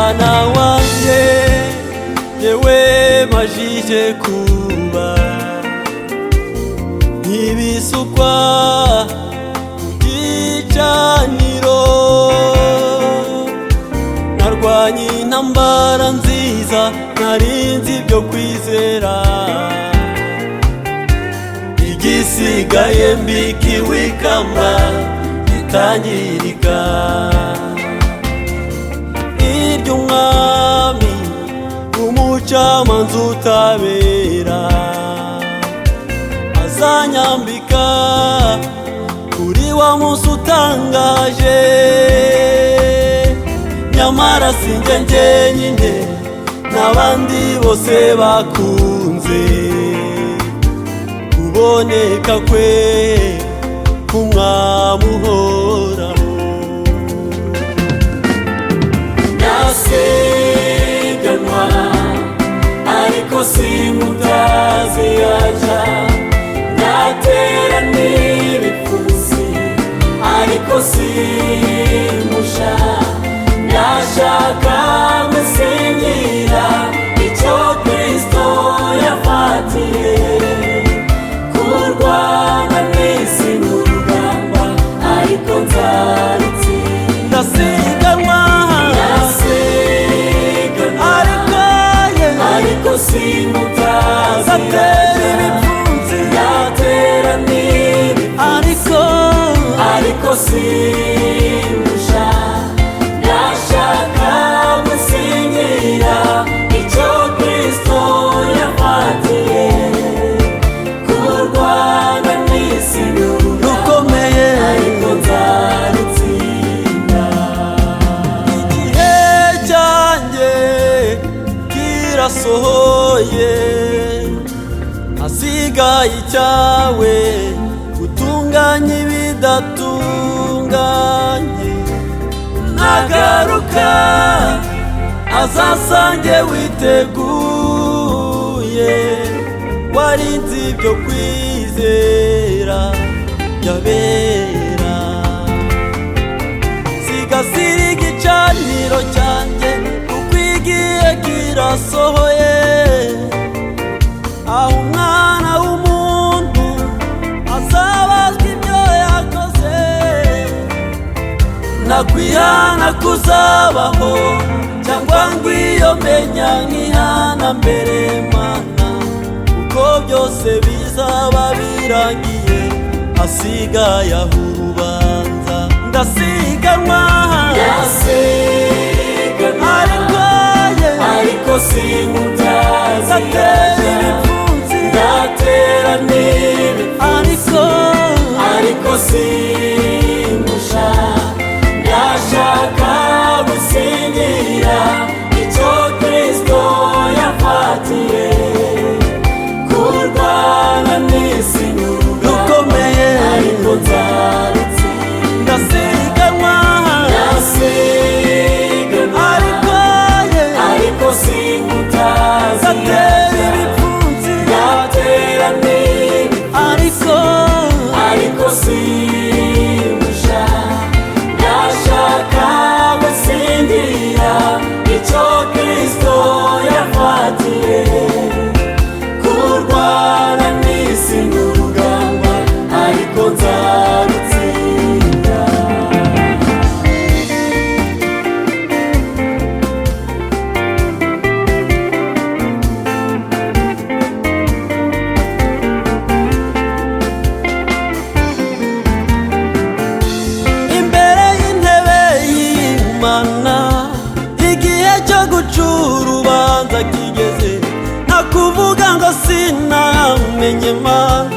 mwana wanjye yewe majije kuba ntibisukwa ku gicaniro narwanye intambara nziza narinzi ibyo kwizera igisigaye mbikiwe ikamba ritangirika iry'umwami umucamanza utabera azanyambika kuri wa munsi utangaje nyamara sinjye njyenyine n'abandi bose bakunze kuboneka kwe k'umwami uhoraho nasiganwa ariko simutazi yaja natera n'ibipfusi ariko simusha ndashaka gusingira icyo Kristo yafatiye kurwana n'isi n'urugamba ariko nzarutsinda ndasiganwa ariko simutazi ndatera ibipfunsi ndatera n'ibipfusi ariko simusha ndashaka gusingira icyo Kristo yafatiye kurwana n'isi rukomeye ariko nzarutsinda igihe cyanjye kirasohoye hasigaye icyawe gutunganya ibidatunganye nagaruka azasange witeguye warinze ibyo kwizera byabera sigasira igicaniro cyanjye kuko igihe kirasohoye aho umwana w'umuntu azabazwa ibyo yakoze nakwihana kuzabaho cyangwa ngo iyo menya nkihana mbere mana kuko byose bizaba birangiye hasigaye aho urubanza ndasiganwa ariko simutazi ndatera ibipfunsi ndatera n'ibipfusi ariko simusha ndashaka gusingira icyo Kristo yafatiye kurwana n'isi n'urugamba ariko nzarutsinda ndasiganwa ariko simutazi ndatera ibipfunsi ndatera n'ibipfusi ariko simusha ndashaka gusingira icyo Kristo yafatiye kurwana n'isi n'urugamba ariko nzarutsinda imbere y'intebe y'Imana igihe cyo guca urubanza kigeze nakuvuga ngo sinamenye Mana